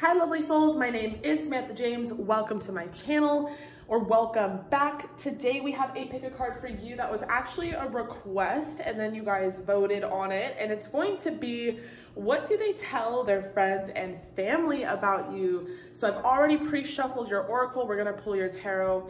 Hi lovely souls, my name is Samantha James. Welcome to my channel, or welcome back. Today we have a pick a card for you that was actually a request and then you guys voted on it, and it's going to be, what do they tell their friends and family about you? So I've already pre-shuffled your oracle. We're gonna pull your tarot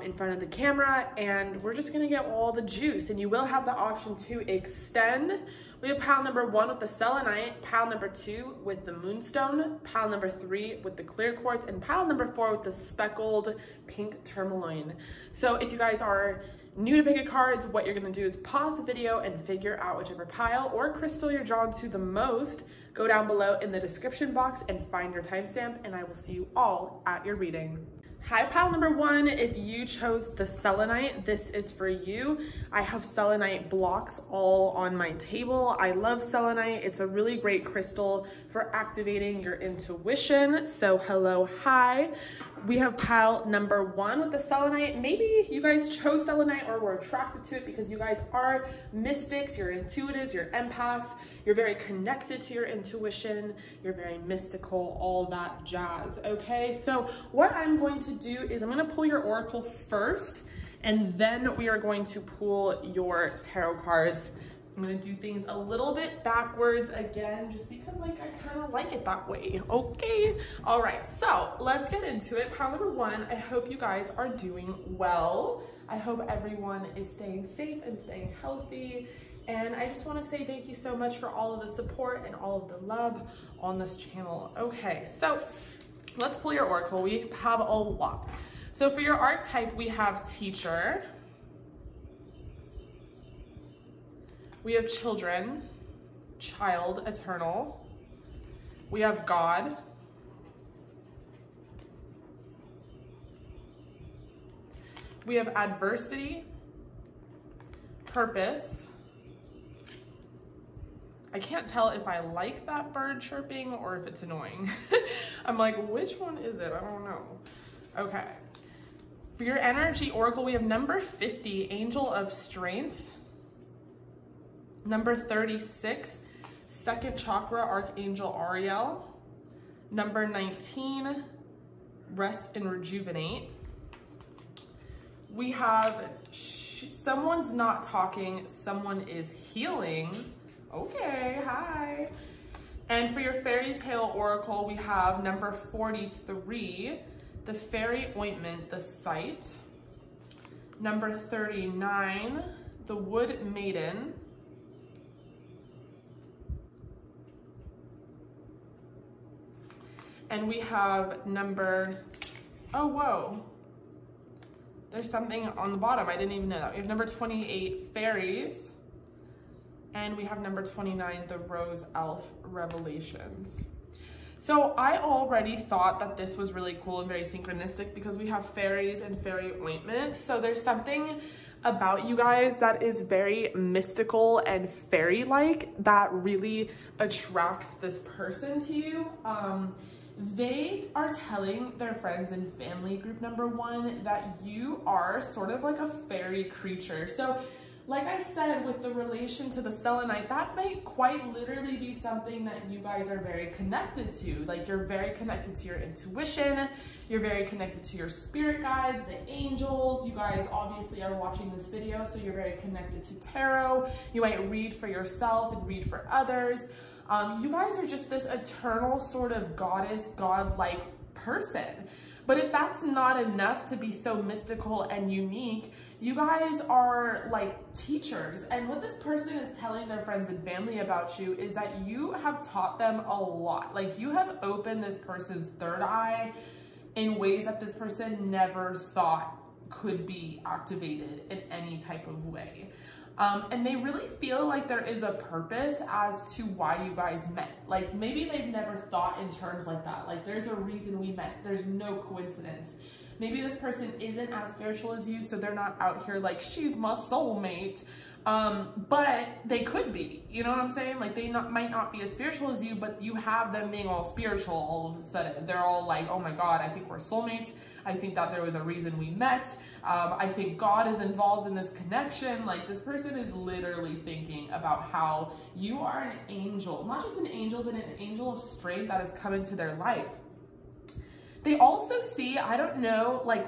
in front of the camera and we're just gonna get all the juice, and you will have the option to extend. We have pile number 1 with the selenite, pile number 2 with the moonstone, pile number 3 with the clear quartz, and pile number 4 with the speckled pink tourmaline. So if you guys are new to pick a cards, what you're gonna do is pause the video and figure out whichever pile or crystal you're drawn to the most. Go down below in the description box and find your timestamp, and I will see you all at your reading. Hi, pile number 1. If you chose the selenite, this is for you. I have selenite blocks all on my table. I love selenite. It's a really great crystal for activating your intuition. So hello, hi. We have pile number 1 with the selenite. Maybe you guys chose selenite or were attracted to it because you guys are mystics, you're intuitives, you're empaths, you're very connected to your intuition, you're very mystical, all that jazz, okay? So what I'm going to do is I'm gonna pull your oracle first, and then we are going to pull your tarot cards. I'm gonna do things a little bit backwards again, just because I kind of like it that way, okay? All right, so let's get into it. Pile number 1, I hope you guys are doing well. I hope everyone is staying safe and staying healthy. And I just want to say thank you so much for all of the support and all of the love on this channel. Okay, so let's pull your oracle. We have a lot. So for your archetype, we have teacher, we have children, child, eternal, we have God, we have adversity, purpose. I can't tell if I like that bird chirping or if it's annoying. I'm like, which one is it? I don't know. Okay. For your energy oracle, we have number 50, Angel of Strength. Number 36, second chakra, Archangel Ariel. Number 19, Rest and Rejuvenate. We have someone's not talking, someone is healing. Okay, hi. And for your fairy tale oracle, we have number 43, the fairy ointment, the sight. Number 39, the wood maiden. And we have number, oh, whoa. There's something on the bottom. I didn't even know that. We have number 28, fairies. And we have number 29, the Rose Elf Revelations. So I already thought that this was really cool and very synchronistic because we have fairies and fairy ointments. So there's something about you guys that is very mystical and fairy-like that really attracts this person to you. They are telling their friends and family, group number 1, that you are sort of like a fairy creature. So like I said, with the relation to the selenite, that might quite literally be something that you guys are very connected to. Like, you're very connected to your intuition, you're very connected to your spirit guides, the angels. You guys obviously are watching this video, so you're very connected to tarot. You might read for yourself and read for others. You guys are just this eternal sort of goddess, godlike person. But if that's not enough to be so mystical and unique, you guys are like teachers. And what this person is telling their friends and family about you is that you have taught them a lot. Like, you have opened this person's third eye in ways that this person never thought could be activated in any type of way. And they really feel like there is a purpose as to why you guys met. Like, maybe they've never thought in terms like that. Like, there's a reason we met. There's no coincidence. Maybe this person isn't as spiritual as you, so they're not out here like, she's my soulmate. But they could be, you know what I'm saying? Like they might not be as spiritual as you, but you have them being all spiritual all of a sudden. They're all like, oh my God, I think we're soulmates. I think that there was a reason we met. I think God is involved in this connection. Like this person is literally thinking about how you are an angel, not just an angel, but an angel of strength that has come into their life. They also see, I don't know, like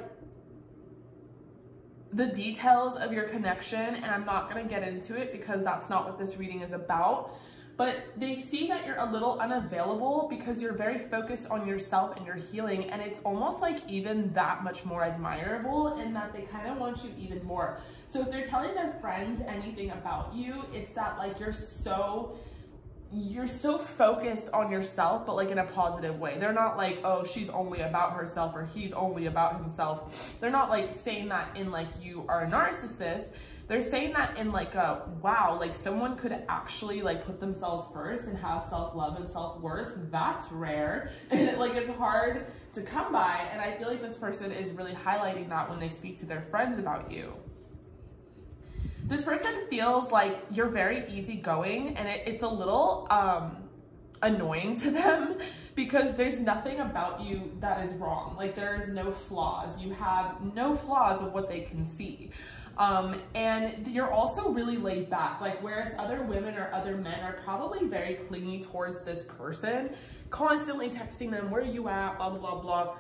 the details of your connection, and I'm not going to get into it because that's not what this reading is about, but they see that you're a little unavailable because you're very focused on yourself and your healing, and it's almost like even that much more admirable in that they kind of want you even more. So if they're telling their friends anything about you, it's that like you're so focused on yourself, but like in a positive way. They're not like, oh, she's only about herself or he's only about himself. They're not like saying that in like you are a narcissist. They're saying that in like a, wow, like someone could actually like put themselves first and have self-love and self-worth. That's rare. And like it's hard to come by. And I feel like this person is really highlighting that when they speak to their friends about you. This person feels like you're very easygoing, and it's a little annoying to them because there's nothing about you that is wrong. Like there's no flaws. You have no flaws of what they can see. And you're also really laid back. Like whereas other women or other men are probably very clingy towards this person, constantly texting them, where are you at, blah, blah, blah, blah.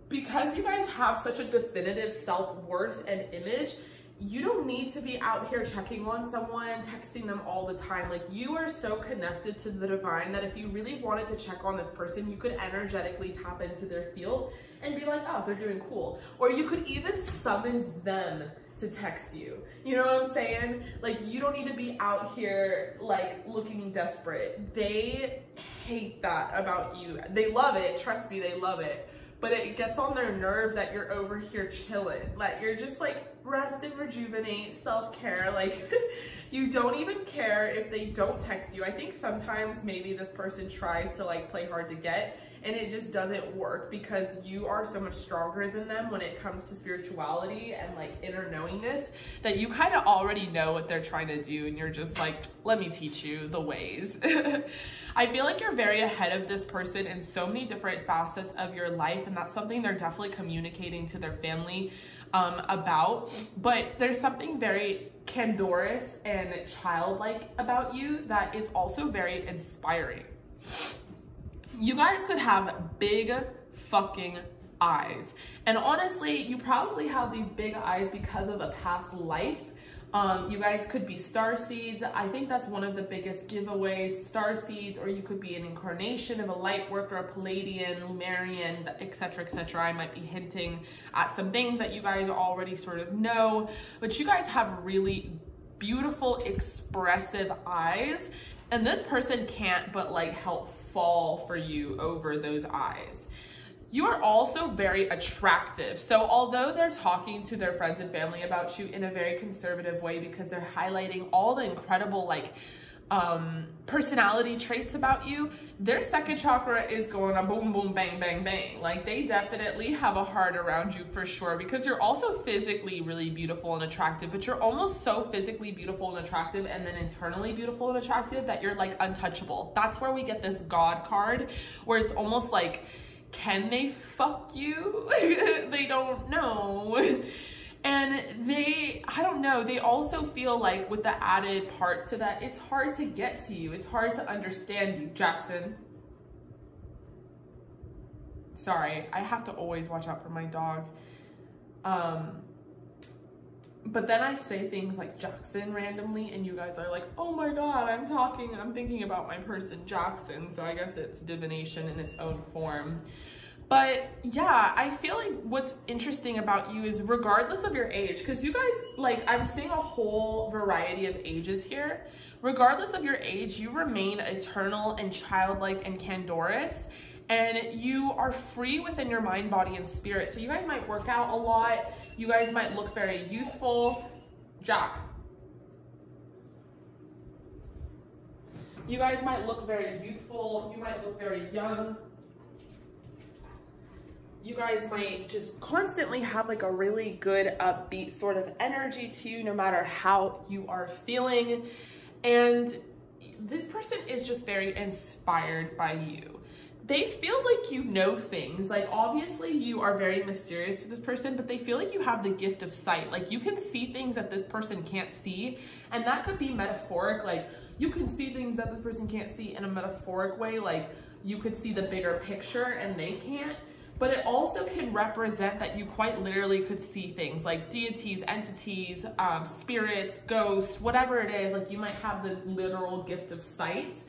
Because you guys have such a definitive self-worth and image, you don't need to be out here checking on someone, texting them all the time. Like you are so connected to the divine that if you really wanted to check on this person, you could energetically tap into their field and be like, oh, they're doing cool. Or you could even summon them to text you. You know what I'm saying? Like you don't need to be out here like looking desperate. They hate that about you. They love it. Trust me, they love it. But it gets on their nerves that you're over here chilling. Like you're just like rest and rejuvenate, self-care. Like you don't even care if they don't text you. I think sometimes maybe this person tries to like play hard to get, and it just doesn't work because you are so much stronger than them when it comes to spirituality and like inner knowingness, that you kind of already know what they're trying to do, and you're just like, let me teach you the ways. I feel like you're very ahead of this person in so many different facets of your life, and that's something they're definitely communicating to their family about. But there's something very candorous and childlike about you that is also very inspiring. You guys could have big fucking eyes. And honestly, you probably have these big eyes because of a past life. You guys could be star seeds. I think that's one of the biggest giveaways, star seeds, or you could be an incarnation of a light worker, a Palladian, Lumerian, etc., etc. I might be hinting at some things that you guys already sort of know, but you guys have really beautiful, expressive eyes, and this person can't but like help fall for you over those eyes. You are also very attractive. So although they're talking to their friends and family about you in a very conservative way because they're highlighting all the incredible like personality traits about you, their second chakra is going on boom, boom, bang, bang, bang. Like they definitely have a heart around you for sure, because you're also physically really beautiful and attractive, but you're almost so physically beautiful and attractive and then internally beautiful and attractive that you're like untouchable. That's where we get this God card, where it's almost like, can they fuck you? They don't know. And I don't know, they also feel like with the added part to that, it's hard to get to you. It's hard to understand you, Jackson. Sorry, I have to always watch out for my dog. But then I say things like Jackson randomly, and you guys are like, oh my God, I'm thinking about my person Jackson. So I guess it's divination in its own form. But yeah, I feel like what's interesting about you is regardless of your age, because you guys, like, I'm seeing a whole variety of ages here. Regardless of your age, you remain eternal and childlike and candorous, and you are free within your mind, body, and spirit. So you guys might work out a lot. You guys might look very youthful. Jack. You guys might look very youthful. You might look very young. you guys might just constantly have like a really good upbeat sort of energy to you, no matter how you are feeling. And this person is just very inspired by you. They feel like you know things. Like, obviously you are very mysterious to this person, but they feel like you have the gift of sight. Like, you can see things that this person can't see, and that could be metaphoric. Like, you can see things that this person can't see in a metaphoric way. Like, you could see the bigger picture and they can't. But it also can represent that you quite literally could see things like deities, entities, spirits, ghosts, whatever it is. Like, you might have the literal gift of sight.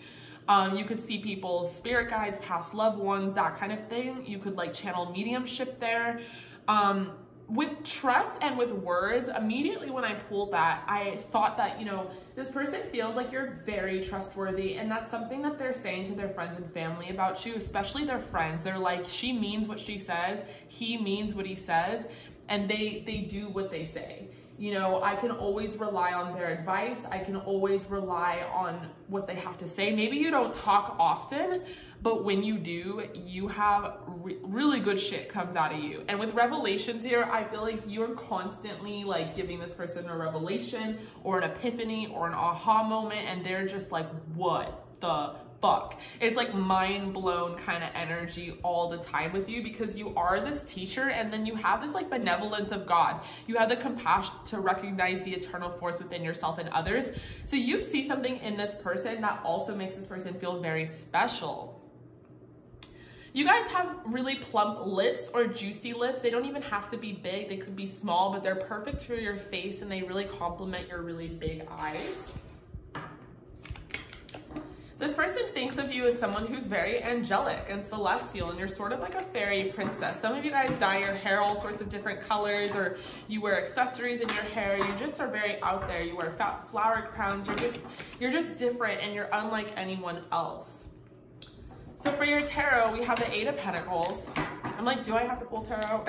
You could see people's spirit guides, past loved ones, that kind of thing. You could like channel mediumship there. With trust and with words, immediately when I pulled that, I thought that, you know, this person feels like you're very trustworthy, and that's something that they're saying to their friends and family about you, especially their friends. They're like, she means what she says, he means what he says, and they do what they say. You know, I can always rely on their advice. I can always rely on what they have to say. Maybe you don't talk often, but when you do, you have really good shit comes out of you. And with revelations here, I feel like you're constantly like giving this person a revelation or an epiphany or an aha moment, and they're just like, what the fuck? It's like mind blown kind of energy all the time with you, because you are this teacher, and then you have this like benevolence of God. You have the compassion to recognize the eternal force within yourself and others. So you see something in this person that also makes this person feel very special. You guys have really plump lips or juicy lips. They don't even have to be big. They could be small, but they're perfect for your face, and they really complement your really big eyes. This person thinks of you as someone who's very angelic and celestial, and you're sort of like a fairy princess. Some of you guys dye your hair all sorts of different colors, or you wear accessories in your hair. You just are very out there. You wear flower crowns. You're just different, and you're unlike anyone else. So for your tarot, we have the 8 of Pentacles. I'm like, do I have to pull tarot?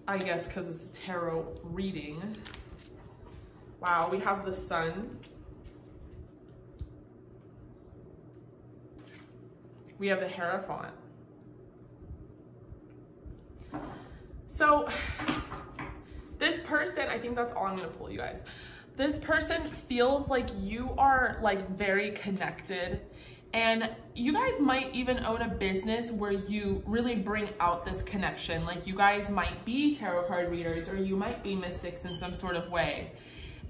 I guess because it's a tarot reading. Wow, we have the Sun. We have the Hierophant. So this person, I think that's all I'm gonna pull, you guys. This person feels like you are like very connected, and you guys might even own a business where you really bring out this connection. Like, you guys might be tarot card readers, or you might be mystics in some sort of way.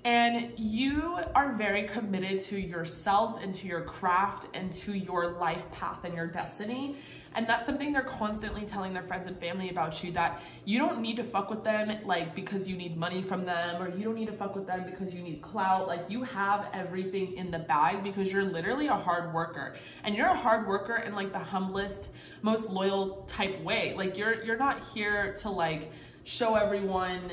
And you are very committed to yourself and to your craft and to your life path and your destiny. And that's something they're constantly telling their friends and family about you, that you don't need to fuck with them like because you need money from them, or you don't need to fuck with them because you need clout. Like, you have everything in the bag because you're literally a hard worker, and you're a hard worker in like the humblest, most loyal type way. Like, you're not here to like show everyone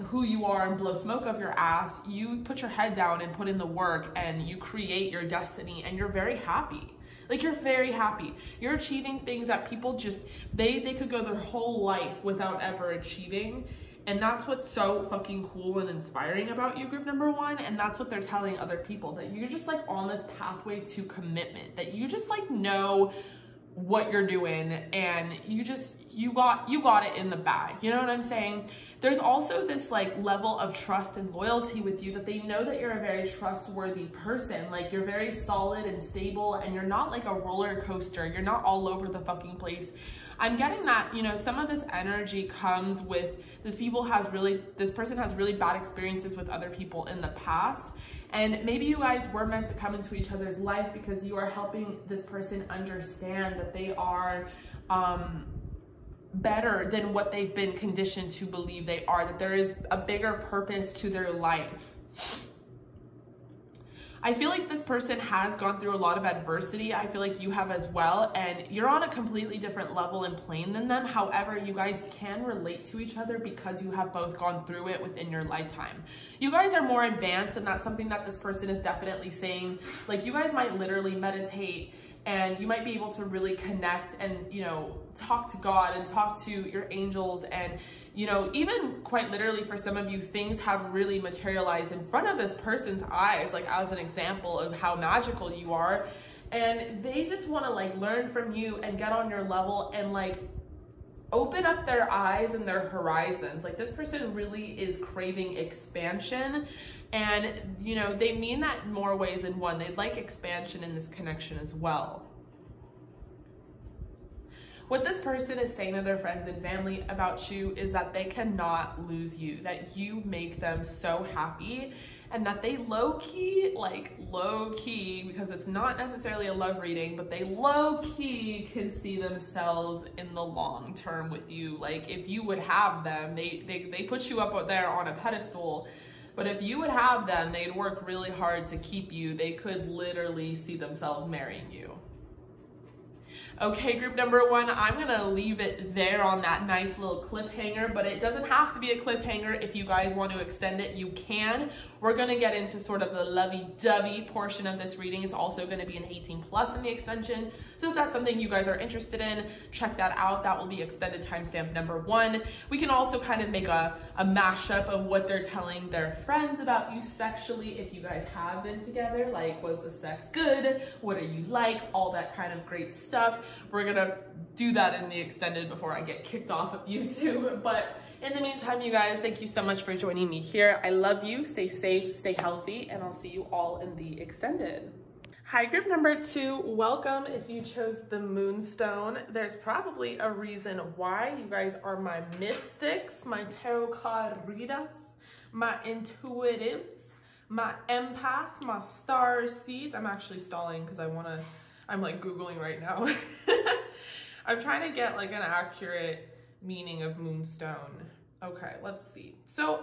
who you are and blow smoke up your ass. You put your head down and put in the work, and you create your destiny, and you're very happy. Like, you're very happy. You're achieving things that people just, they could go their whole life without ever achieving. And that's what's so fucking cool and inspiring about you, group number 1. And that's what they're telling other people, that you're just like on this pathway to commitment, that you just like know what you're doing, and you got it in the bag. You know what I'm saying? There's also this like level of trust and loyalty with you, that they know that you're a very trustworthy person. Like, you're very solid and stable, and you're not like a roller coaster. You're not all over the fucking place. I'm getting that, you know, some of this energy comes with this person has really bad experiences with other people in the past. And maybe you guys were meant to come into each other's life because you are helping this person understand that they are better than what they've been conditioned to believe they are, that there is a bigger purpose to their life. I feel like this person has gone through a lot of adversity. I feel like you have as well, and you're on a completely different level and plane than them. However, you guys can relate to each other because you have both gone through it within your lifetime. You guys are more advanced, and that's something that this person is definitely saying. Like, you guys might literally meditate, and you might be able to really connect and, you know, talk to God and talk to your angels. And, you know, even quite literally for some of you, things have really materialized in front of this person's eyes, like as an example of how magical you are. and they just want to like learn from you and get on your level and like open up their eyes and their horizons. Like this person really is craving expansion, and you know, they mean that in more ways than one. They'd like expansion in this connection as well. What this person is saying to their friends and family about you is that they cannot lose you, that you make them so happy, and that they low-key, because it's not necessarily a love reading, but they low-key can see themselves in the long term with you. Like if you would have them, they put you up there on a pedestal, but if you would have them, they'd work really hard to keep you. They could literally see themselves marrying you. Okay, group number one, I'm gonna leave it there on that nice little cliffhanger, but it doesn't have to be a cliffhanger. If you guys want to extend it, you can. We're gonna get into sort of the lovey-dovey portion of this reading. It's also gonna be an 18+ in the extension. So if that's something you guys are interested in, check that out. That will be extended timestamp number 1. We can also kind of make a mashup of what they're telling their friends about you sexually if you guys have been together. Like, was the sex good? What are you like? All that kind of great stuff. We're gonna do that in the extended before I get kicked off of YouTube. But in the meantime, you guys, thank you so much for joining me here. I love you. Stay safe, stay healthy, and I'll see you all in the extended. Hi, group number 2. Welcome. If you chose the Moonstone, there's probably a reason why. You guys are my mystics, my tarot card readers, my intuitives, my empaths, my star seeds. I'm actually stalling because I'm like Googling right now. I'm trying to get like an accurate meaning of Moonstone. Okay, let's see. So,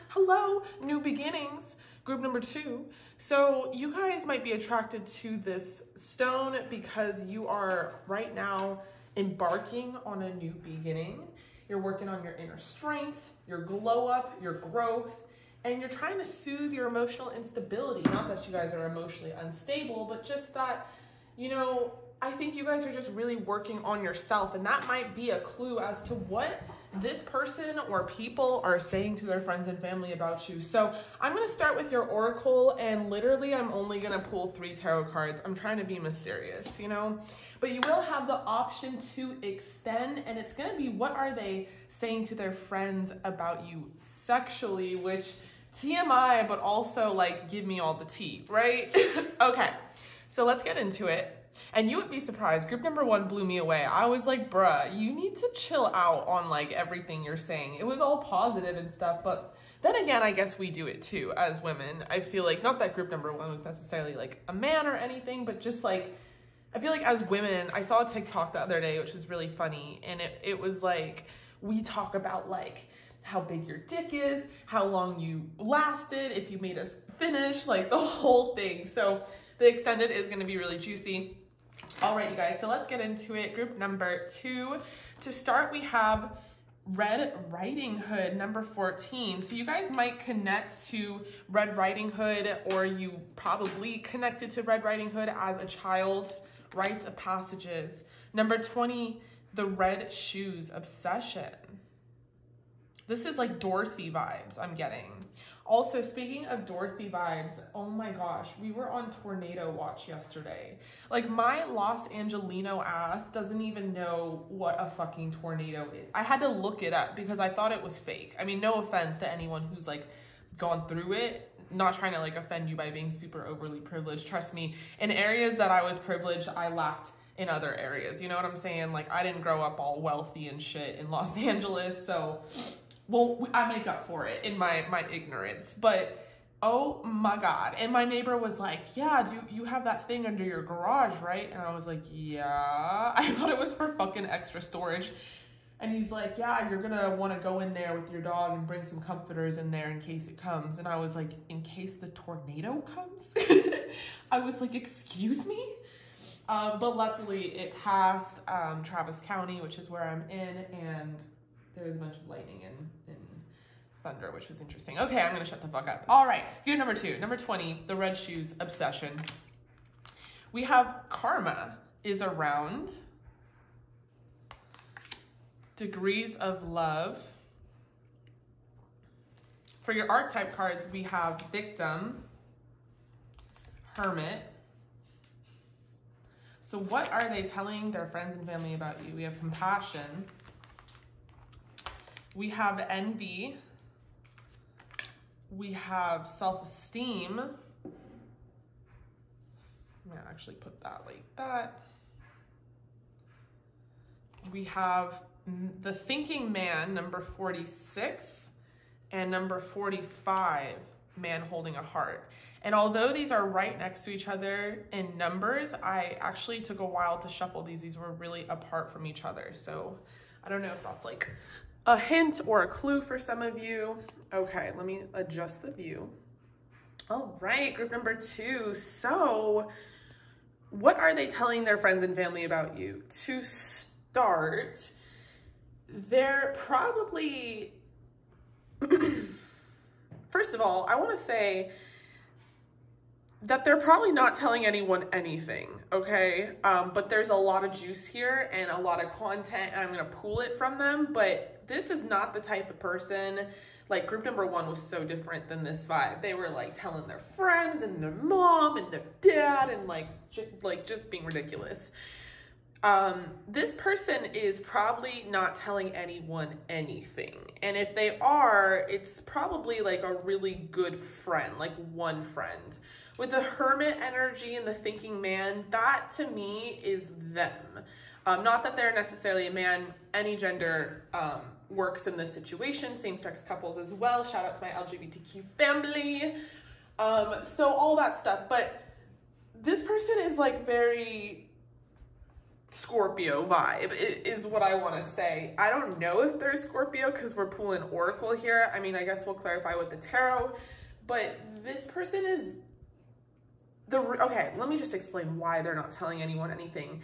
hello, new beginnings. Group number 2. So you guys might be attracted to this stone because you are right now embarking on a new beginning. You're working on your inner strength, your glow up, your growth, and you're trying to soothe your emotional instability. Not that you guys are emotionally unstable, but just that, you know, I think you guys are just really working on yourself, and that might be a clue as to what this person or people are saying to their friends and family about you. So I'm going to start with your oracle, and literally I'm only going to pull 3 tarot cards. I'm trying to be mysterious, you know, but you will have the option to extend, and it's going to be what are they saying to their friends about you sexually, which TMI, but also like give me all the tea, right? Okay, so let's get into it. And you would be surprised. Group number 1 blew me away. I was like, bruh, you need to chill out on like everything you're saying. It was all positive and stuff, but then again, I guess we do it too as women. I feel like, not that group number 1 was necessarily like a man or anything, but just like, I feel like as women, I saw a TikTok the other day, which was really funny. And it was like, we talk about like how big your dick is, how long you lasted, if you made us finish, like the whole thing. So the extended is going to be really juicy. All right, you guys, so let's get into it. Group number 2. To start, we have Red Riding Hood, number 14. So you guys might connect to Red Riding Hood, or you probably connected to Red Riding Hood as a child. Rites of Passages. Number 20, the Red Shoes Obsession. This is like Dorothy vibes I'm getting. Also, speaking of Dorothy vibes, oh my gosh, we were on tornado watch yesterday. Like, my Los Angelino ass doesn't even know what a fucking tornado is. I had to look it up because I thought it was fake. I mean, no offense to anyone who's like gone through it. Not trying to like offend you by being super overly privileged. Trust me, in areas that I was privileged, I lacked in other areas. You know what I'm saying? Like, I didn't grow up all wealthy and shit in Los Angeles, so... well, I make up for it in my ignorance, but oh my God. And my neighbor was like, yeah, you have that thing under your garage, right? And I was like, yeah. I thought it was for fucking extra storage. And he's like, yeah, you're gonna wanna go in there with your dog and bring some comforters in there in case it comes. And I was like, in case the tornado comes? I was like, excuse me? But luckily it passed Travis County, which is where I'm in, and there was a bunch of lightning and thunder, which was interesting. Okay, I'm gonna shut the fuck up. All right, gear number 2, number 20, the Red Shoes Obsession. We have Karma is around, Degrees of Love. For your archetype cards, we have Victim, Hermit, So what are they telling their friends and family about you? We have compassion. We have envy. We have self-esteem. I'm gonna actually put that like that. We have the thinking man, number 46, and number 45, man holding a heart. And although these are right next to each other in numbers, I actually took a while to shuffle these. These were really apart from each other. So I don't know if that's like a hint or a clue for some of you. Okay, let me adjust the view. All right, group number 2. So what are they telling their friends and family about you? To start, they're probably, first of all, I want to say that they're probably not telling anyone anything, okay? But there's a lot of juice here and a lot of content, and I'm gonna pull it from them, but this is not the type of person, like group number 1 was so different than this vibe. They were like telling their friends and their mom and their dad and like just being ridiculous. This person is probably not telling anyone anything. And if they are, it's probably like a really good friend, like one friend. With the hermit energy and the thinking man, that to me is them. Not that they're necessarily a man, any gender works in this situation, same-sex couples as well. Shout out to my LGBTQ family. So all that stuff, but this person is like very Scorpio vibe is what I want to say. I don't know if they're Scorpio because we're pulling Oracle here. I mean, I guess we'll clarify with the tarot, but this person is okay, let me just explain why they're not telling anyone anything.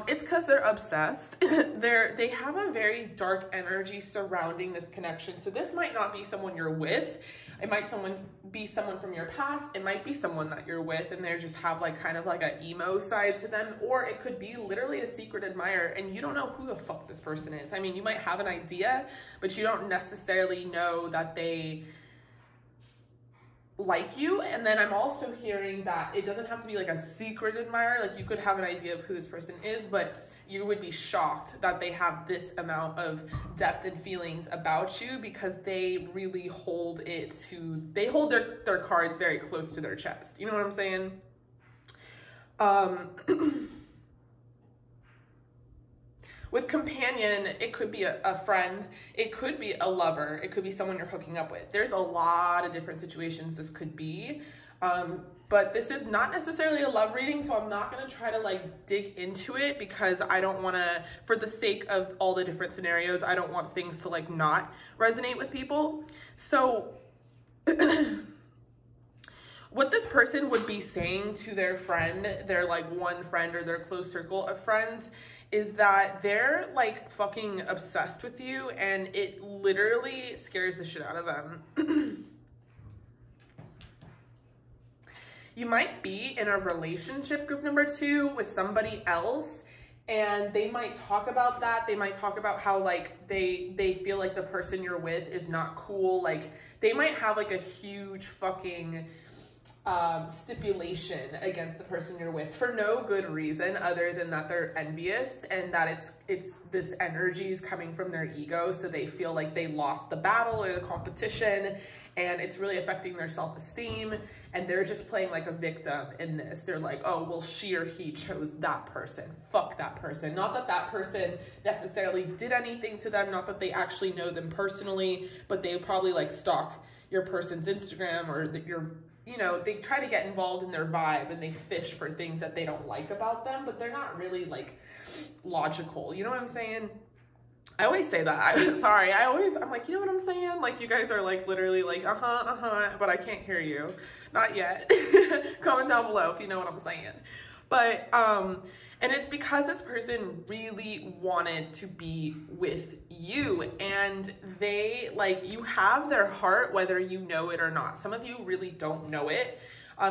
It's because they're obsessed. They have a very dark energy surrounding this connection. So this might not be someone you're with. It might be someone from your past. It might be someone that you're with and they just have like kind of like an emo side to them. Or it could be literally a secret admirer and you don't know who the fuck this person is. I mean, you might have an idea, but you don't necessarily know that they like you. And then I'm also hearing that it doesn't have to be like a secret admirer. Like you could have an idea of who this person is, but you would be shocked that they have this amount of depth and feelings about you because they really hold they hold their cards very close to their chest. You know what I'm saying? With companion, it could be a friend, it could be a lover, it could be someone you're hooking up with. There's a lot of different situations this could be, but this is not necessarily a love reading, so I'm not gonna try to like dig into it because I don't wanna, for the sake of all the different scenarios, I don't want things to like not resonate with people. So what this person would be saying to their friend, their like one friend or their close circle of friends, is that they're like fucking obsessed with you and it literally scares the shit out of them. You might be in a relationship, group number 2, with somebody else, and they might talk about that. They might talk about how like they feel like the person you're with is not cool. Like they might have like a huge fucking stipulation against the person you're with for no good reason other than that they're envious and that it's this energy is coming from their ego, so they feel like they lost the battle or the competition and it's really affecting their self-esteem and they're just playing like a victim in this. They're like, oh well, she or he chose that person, fuck that person. Not that that person necessarily did anything to them, not that they actually know them personally, but they probably like stalk your person's Instagram or you know, they try to get involved in their vibe and they fish for things that they don't like about them, but they're not really like logical. You know what I'm saying? I always say that. I'm like, you know what I'm saying? Like you guys are like literally like, but I can't hear you. Not yet. Comment down below if you know what I'm saying. But, and it's because this person really wanted to be with you and they like, you have their heart, whether you know it or not. Some of you really don't know it.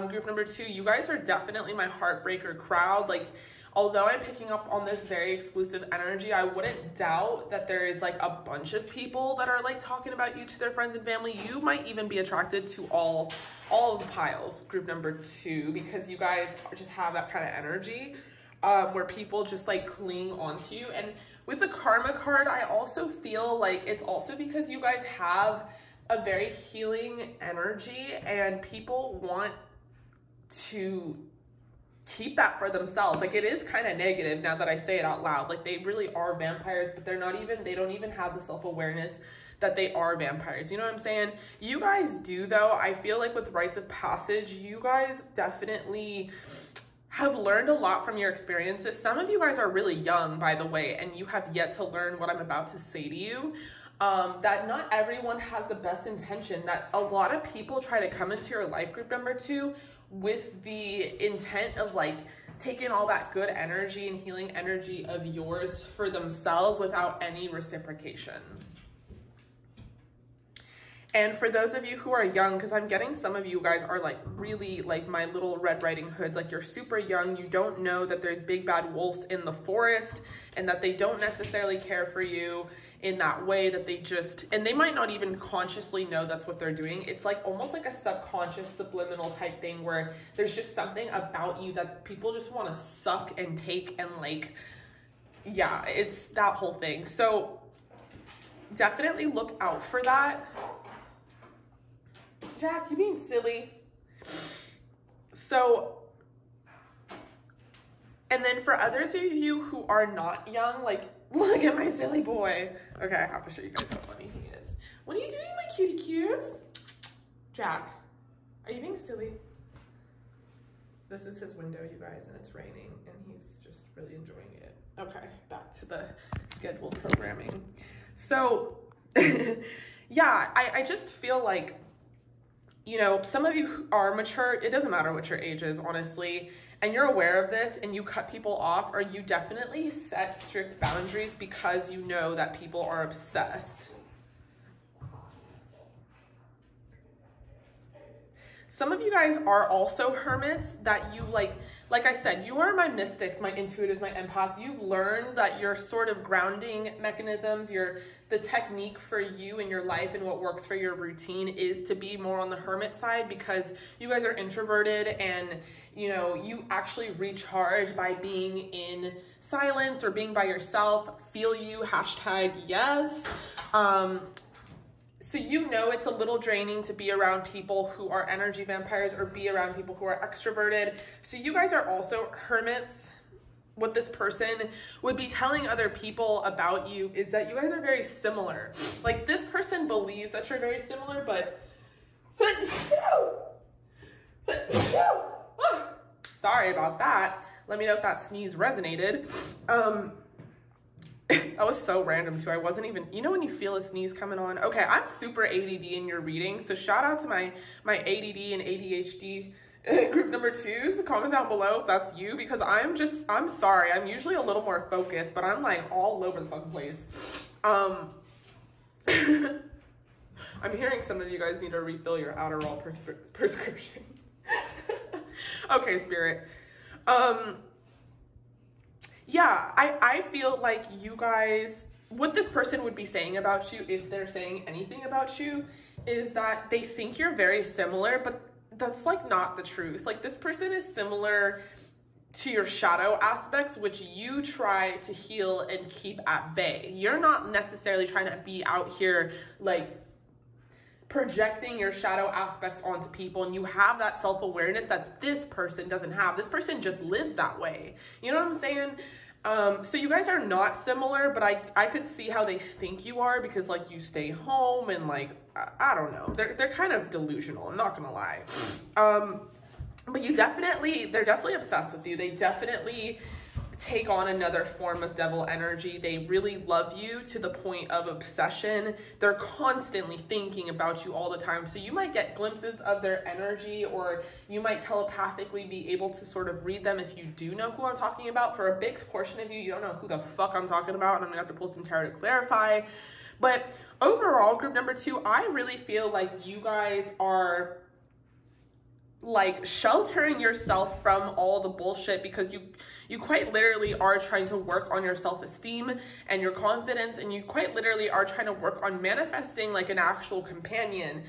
Group number 2, you guys are definitely my heartbreaker crowd. Like, although I'm picking up on this very exclusive energy, I wouldn't doubt that there is like a bunch of people that are like talking about you to their friends and family. You might even be attracted to all of the piles, group number 2, because you guys just have that kind of energy. where people just like cling onto you. And with the karma card, I also feel like it's also because you guys have a very healing energy and people want to keep that for themselves. Like, it is kind of negative now that I say it out loud. Like, they really are vampires, but they don't even have the self-awareness that they are vampires. You know what I'm saying? You guys do, though. I feel like with rites of passage, you guys definitely have learned a lot from your experiences. Some of you guys are really young, by the way, and you have yet to learn what I'm about to say to you. That not everyone has the best intention, that a lot of people try to come into your life, group number 2, with the intent of like taking all that good energy and healing energy of yours for themselves without any reciprocation. And for those of you who are young, because I'm getting some of you guys are like really like my little Red Riding Hoods, like you're super young, you don't know that there's big bad wolves in the forest and that they don't necessarily care for you in that way, that they just, and they might not even consciously know that's what they're doing. It's like almost like a subconscious subliminal type thing where there's just something about you that people just want to suck and take, and like, yeah, it's that whole thing. So definitely look out for that. Jack, you being silly. So, and then for others of you who are not young, like, look at my silly boy. Okay, I have to show you guys how funny he is. What are you doing, my cutie cutes? Jack, are you being silly? This is his window, you guys, and it's raining, and he's just really enjoying it. Okay, back to the scheduled programming. So, yeah, I just feel like, you know, some of you are mature. It doesn't matter what your age is, honestly, and you're aware of this and you cut people off, or you definitely set strict boundaries because you know that people are obsessed. Some of you guys are also hermits that you like I said, you are my mystics, my intuitives, my empaths. You've learned that your sort of grounding mechanisms, the technique for you in your life and what works for your routine is to be more on the hermit side, because you guys are introverted and, you know, you actually recharge by being in silence or being by yourself. Feel you, #yes. So you know it's a little draining to be around people who are energy vampires or be around people who are extroverted. So you guys are also hermits. What this person would be telling other people about you is that you guys are very similar. Like, this person believes that you're very similar, but sorry about that. Let me know if that sneeze resonated. That was so random too. I wasn't even, you know when you feel a sneeze coming on? Okay, I'm super ADD in your reading, so shout out to my ADD and ADHD group number 2s. Comment down below if that's you, because I'm sorry. I'm usually a little more focused, but I'm like all over the fucking place. I'm hearing some of you guys need to refill your Adderall prescription. Okay, Spirit. Yeah, I feel like you guys, what this person would be saying about you, if they're saying anything about you, is that they think you're very similar, but that's like not the truth. Like, this person is similar to your shadow aspects, which you try to heal and keep at bay. You're not necessarily trying to be out here like projecting your shadow aspects onto people, and you have that self-awareness that this person doesn't have. This person just lives that way. You know what I'm saying? So you guys are not similar, but I could see how they think you are, because like you stay home and like, I don't know, they're kind of delusional, I'm not gonna lie. But they're definitely obsessed with you. They definitely take on another form of devil energy. They really love you to the point of obsession. They're constantly thinking about you all the time. So you might get glimpses of their energy, or you might telepathically be able to sort of read them if you do know who I'm talking about. For a big portion of you, you don't know who the fuck I'm talking about, and I'm gonna have to pull some tarot to clarify. But overall, group number 2, I really feel like you guys are like sheltering yourself from all the bullshit, because you quite literally are trying to work on your self-esteem and your confidence, and you quite literally are trying to work on manifesting like an actual companion.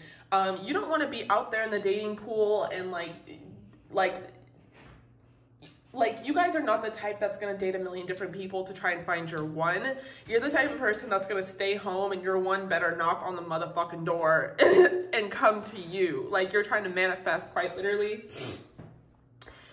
You don't want to be out there in the dating pool and like like, you guys are not the type that's going to date a million different people to try and find your one. You're the type of person that's going to stay home, and your one better knock on the motherfucking door and come to you. Like, you're trying to manifest quite literally.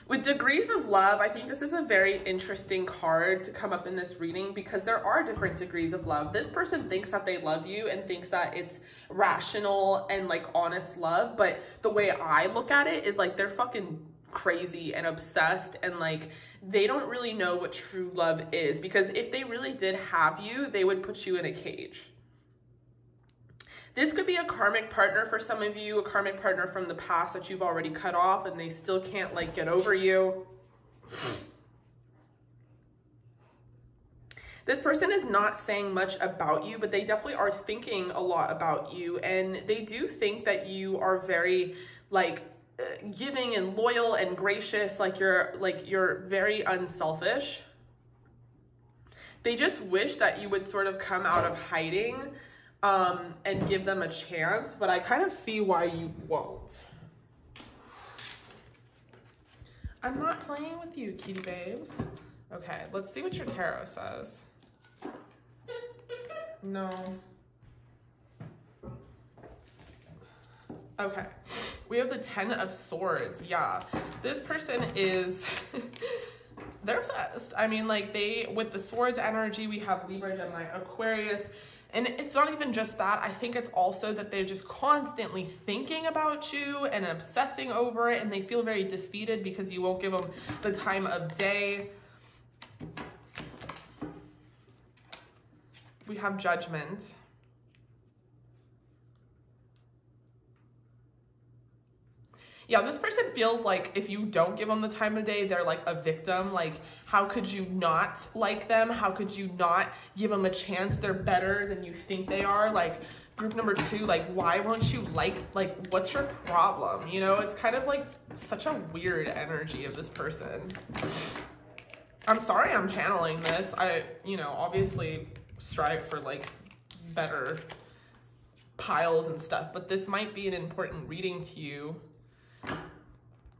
With degrees of love, I think this is a very interesting card to come up in this reading, because there are different degrees of love. This person thinks that they love you and thinks that it's rational and like honest love, but the way I look at it is like they're fucking crazy and obsessed, and like they don't really know what true love is, because if they really did have you, they would put you in a cage. This could be a karmic partner for some of you, a karmic partner from the past that you've already cut off and they still can't like get over you. This person is not saying much about you, but they definitely are thinking a lot about you, and they do think that you are very like giving and loyal and gracious, like you're very unselfish. They just wish that you would sort of come out of hiding and give them a chance, but I kind of see why you won't. I'm not playing with you, kitty babes. Okay, let's see what your tarot says. No. Okay, we have the 10 of Swords. Yeah, this person is, they're obsessed. I mean, like with the Swords energy, we have Libra, Gemini, Aquarius, and it's not even just that. I think it's also that they're just constantly thinking about you and obsessing over it, and they feel very defeated because you won't give them the time of day. We have Judgment. Yeah, this person feels like if you don't give them the time of day, they're like a victim. Like, how could you not like them? How could you not give them a chance? They're better than you think they are. Like, group number 2, like, why won't you like, what's your problem? You know, it's kind of like such a weird energy of this person. I'm sorry I'm channeling this. I, you know, obviously strive for like better piles and stuff, but this might be an important reading to you.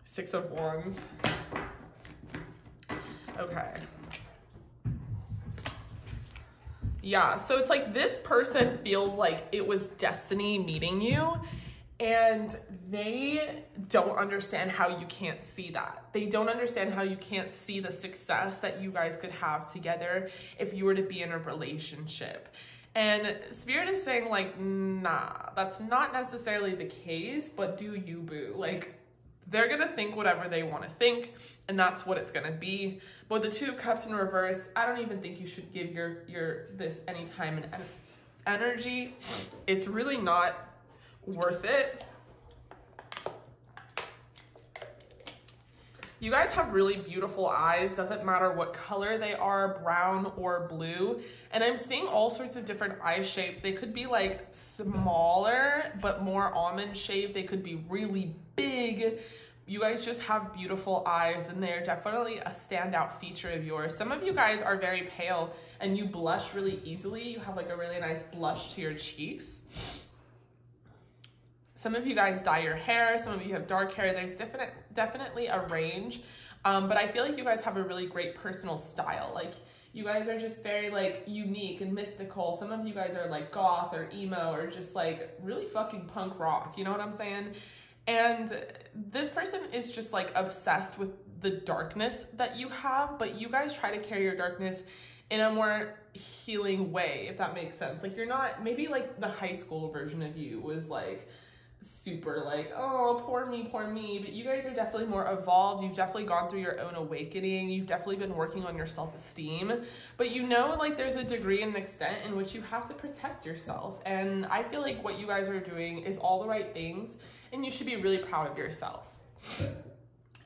6 of Wands. Okay. Yeah, so it's like this person feels like it was destiny meeting you, and they don't understand how you can't see that. They don't understand how you can't see the success that you guys could have together if you were to be in a relationship. And Spirit is saying like, nah, that's not necessarily the case, but do you, boo? Like, they're gonna think whatever they wanna think, and that's what it's gonna be. But the 2 of Cups in reverse, I don't even think you should give this any time and energy. It's really not worth it. You guys have really beautiful eyes, doesn't matter what color they are, brown or blue. And I'm seeing all sorts of different eye shapes. They could be like smaller, but more almond shaped. They could be really big. You guys just have beautiful eyes, and they're definitely a standout feature of yours. Some of you guys are very pale and you blush really easily. You have like a really nice blush to your cheeks. Some of you guys dye your hair, some of you have dark hair. There's definitely a range, but I feel like you guys have a really great personal style. Like, you guys are just very like unique and mystical. Some of you guys are like goth or emo or just like really fucking punk rock, you know what I'm saying? And this person is just like obsessed with the darkness that you have, but you guys try to carry your darkness in a more healing way, if that makes sense. Like, you're not, maybe like the high school version of you was like super like, oh, poor me, but you guys are definitely more evolved. You've definitely gone through your own awakening. You've definitely been working on your self-esteem, but you know, like, there's a degree and an extent in which you have to protect yourself, and I feel like what you guys are doing is all the right things, and you should be really proud of yourself.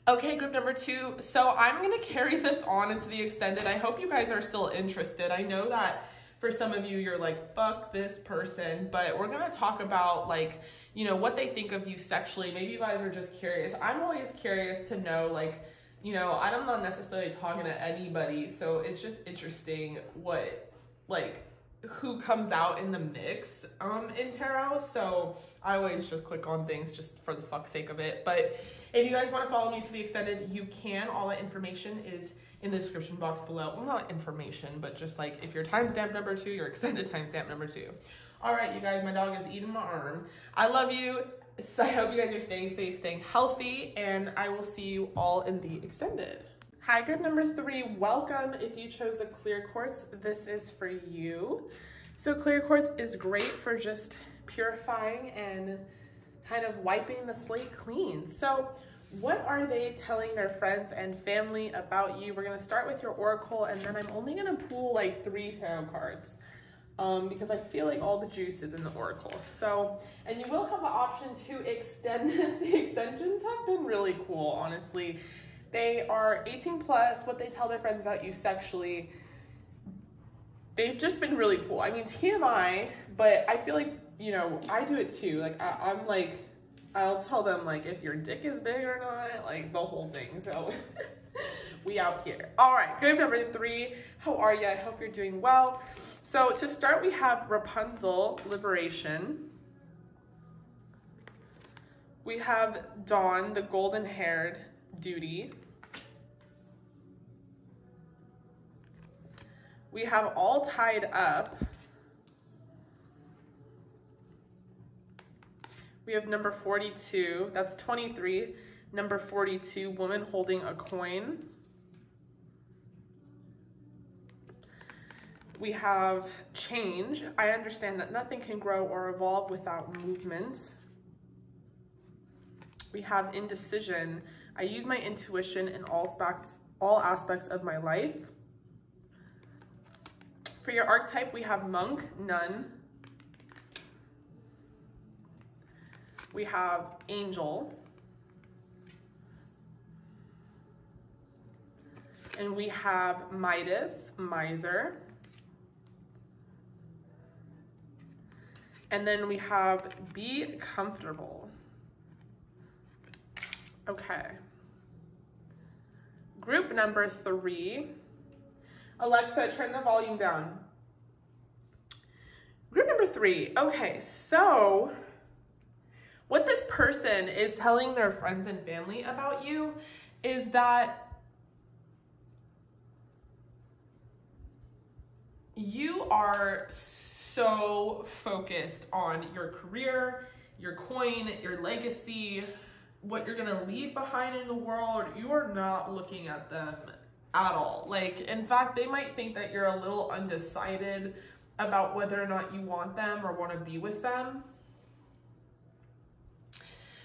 Okay, group number 2. So I'm gonna carry this on into the extended. I hope you guys are still interested. I know that for some of you, you're like, fuck this person, but we're gonna talk about, like, you know, what they think of you sexually. Maybe you guys are just curious. I'm always curious to know, like, you know, I'm not necessarily talking to anybody, so it's just interesting what, like, who comes out in the mix in tarot, so I always just click on things just for the fuck's sake of it. But if you guys want to follow me to the extended, you can. All that information is in the description box below. Well, not information, but just like if you're timestamp number 2, your extended timestamp number 2. All right, you guys, my dog is eating my arm. I love you. So I hope you guys are staying safe, staying healthy, and I will see you all in the extended. Hi, group number 3, welcome. If you chose the clear quartz, this is for you. So clear quartz is great for just purifying and kind of wiping the slate clean. So what are they telling their friends and family about you? We're gonna start with your oracle, and then I'm only gonna pull like 3 tarot cards because I feel like all the juice is in the oracle. So, and you will have the option to extend this. The extensions have been really cool, honestly. They are 18 plus, what they tell their friends about you sexually. They've just been really cool. I mean, TMI, but I feel like, you know, I do it too. Like, I'm like, I'll tell them like if your dick is big or not, like the whole thing. So we out here. All right, group number 3, how are you? I hope you're doing well. So to start, we have Rapunzel, Liberation. We have Dawn, the golden-haired, Duty. We have All Tied Up. We have number 42, that's 23. Number 42, Woman Holding a Coin. We have Change. I understand that nothing can grow or evolve without movement. We have Indecision. I use my intuition in all aspects of my life. For your archetype, we have Monk, Nun. We have Angel. And we have Midas, Miser. And then we have Be Comfortable. Okay. Group number 3. Alexa, turn the volume down. Group number 3. Okay, so what this person is telling their friends and family about you is that you are so focused on your career, your coin, your legacy, what you're gonna leave behind in the world. You are not looking at them at all. Like, in fact, they might think that you're a little undecided about whether or not you want them or want to be with them.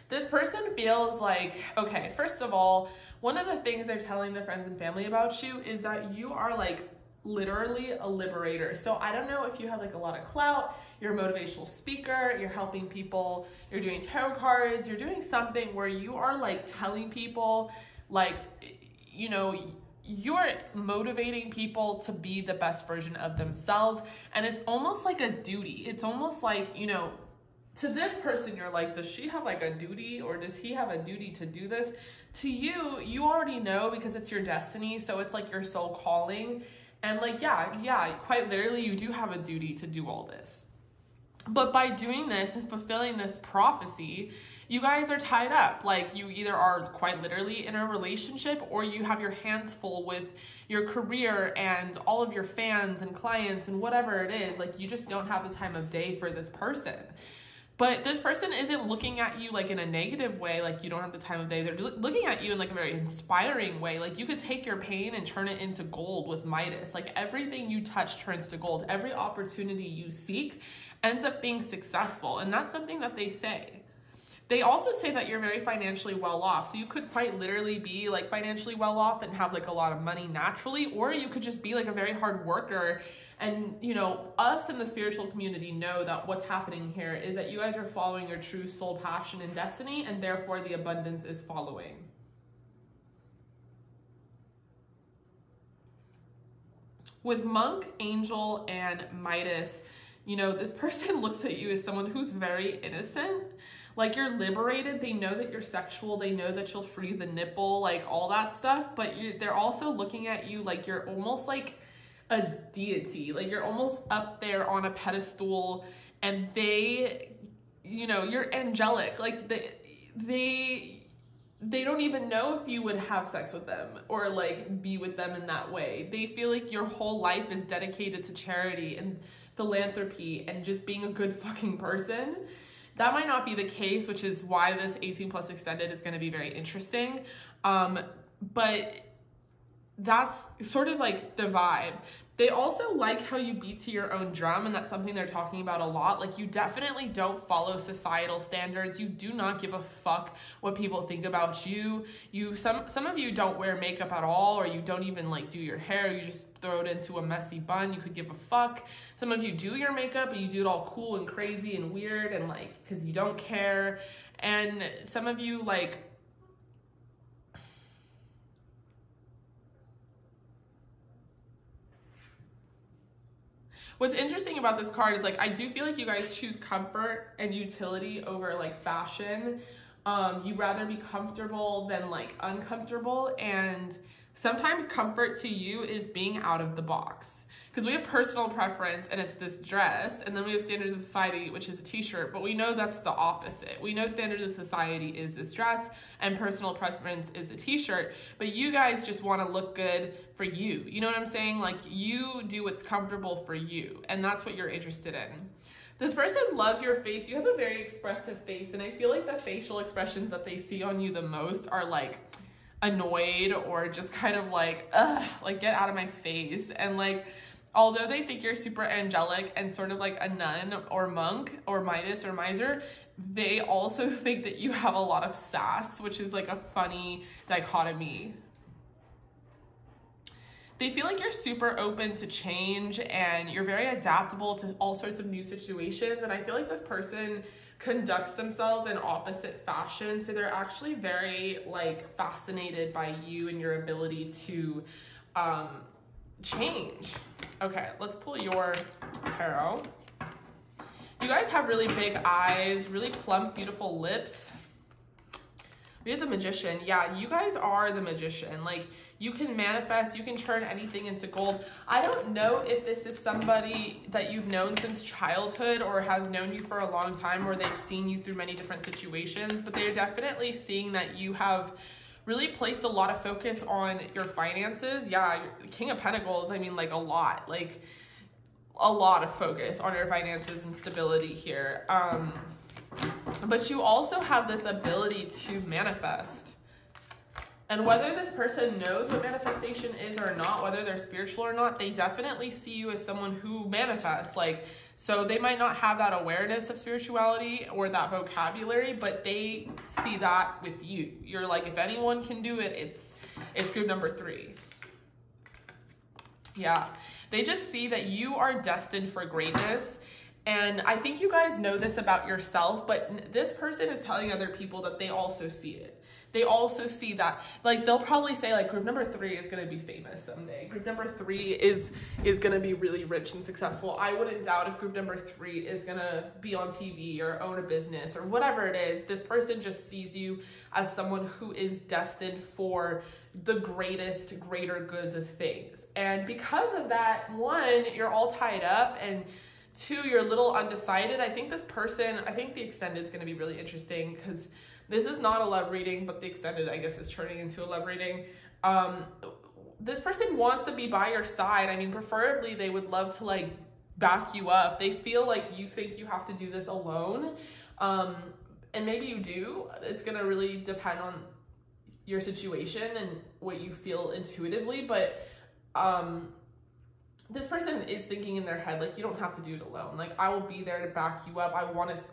This person feels like, okay, first of all, one of the things they're telling their friends and family about you is that you are like literally a liberator. So I don't know if you have like a lot of clout, you're a motivational speaker, you're helping people, you're doing tarot cards, you're doing something where you are like telling people, like, you know, you're motivating people to be the best version of themselves. And it's almost like a duty. It's almost like, you know, to this person, you're like, does she have like a duty, or does he have a duty to do this? To you, you already know because it's your destiny. So it's like your soul calling. And like, yeah, quite literally, you do have a duty to do all this. But by doing this and fulfilling this prophecy, you guys are tied up. Like, you either are quite literally in a relationship, or you have your hands full with your career and all of your fans and clients and whatever it is. Like, you just don't have the time of day for this person. But this person isn't looking at you like in a negative way, like you don't have the time of day. They're looking at you in like a very inspiring way. Like, you could take your pain and turn it into gold with Midas. Like, everything you touch turns to gold. Every opportunity you seek ends up being successful. And that's something that they say. They also say that you're very financially well off. So you could quite literally be like financially well off and have like a lot of money naturally, or you could just be like a very hard worker. And, you know, us in the spiritual community know that what's happening here is that you guys are following your true soul passion and destiny, and therefore the abundance is following. With Monk, Angel, and Midas, you know, this person looks at you as someone who's very innocent. Like, you're liberated. They know that you're sexual. They know that you'll free the nipple, like all that stuff. But they're also looking at you like you're almost like a deity. Like you're almost up there on a pedestal, and they, you know, you're angelic. Like they don't even know if you would have sex with them or like be with them in that way. They feel like your whole life is dedicated to charity and philanthropy and just being a good fucking person. That might not be the case, which is why this 18+ extended is going to be very interesting. But that's sort of like the vibe. They also like how you beat to your own drum, and that's something they're talking about a lot. Like, you definitely don't follow societal standards. You do not give a fuck what people think about you. Some of you don't wear makeup at all, or you don't even like do your hair. You just throw it into a messy bun. You could give a fuck. Some of you do your makeup, but you do it all cool and crazy and weird and like, because you don't care. And some of you like, what's interesting about this card is like, I do feel like you guys choose comfort and utility over like fashion. You'd rather be comfortable than like uncomfortable. And sometimes comfort to you is being out of the box. Because we have personal preference and it's this dress, and then we have standards of society, which is a t-shirt, but we know that's the opposite. We know standards of society is this dress and personal preference is the t-shirt, but you guys just want to look good for you. You know what I'm saying? Like, you do what's comfortable for you, and that's what you're interested in. This person loves your face. You have a very expressive face, and I feel like the facial expressions that they see on you the most are like annoyed or just kind of like, ugh, like get out of my face. And like, although they think you're super angelic and sort of like a nun or monk or Midas or miser, they also think that you have a lot of sass, which is like a funny dichotomy. They feel like you're super open to change and you're very adaptable to all sorts of new situations. And I feel like this person conducts themselves in opposite fashion. So they're actually very like fascinated by you and your ability to change. Okay, let's pull your tarot. You guys have really big eyes, really plump, beautiful lips. We have the Magician. Yeah, you guys are the Magician. Like, you can manifest, you can turn anything into gold. I don't know if this is somebody that you've known since childhood or has known you for a long time, or they've seen you through many different situations, but they're definitely seeing that you have really placed a lot of focus on your finances. Yeah, King of Pentacles, I mean, like a lot of focus on your finances and stability here. But you also have this ability to manifest. And whether this person knows what manifestation is or not, whether they're spiritual or not, they definitely see you as someone who manifests. Like, so they might not have that awareness of spirituality or that vocabulary, but they see that with you. You're like, if anyone can do it, it's group number 3. Yeah, they just see that you are destined for greatness. And I think you guys know this about yourself, but this person is telling other people that they also see it. They also see that, like, they'll probably say like group number 3 is going to be famous someday. Group number 3 is going to be really rich and successful. I wouldn't doubt if group number 3 is going to be on TV or own a business or whatever it is. This person just sees you as someone who is destined for the greater goods of things. And because of that, 1, you're all tied up, and 2, you're a little undecided. I think the extended is going to be really interesting because this is not a love reading, but the extended, I guess, is turning into a love reading. This person wants to be by your side. I mean, preferably they would love to like back you up. They feel like you think you have to do this alone. And maybe you do. It's going to really depend on your situation and what you feel intuitively. But this person is thinking in their head, like, you don't have to do it alone. Like, I will be there to back you up. I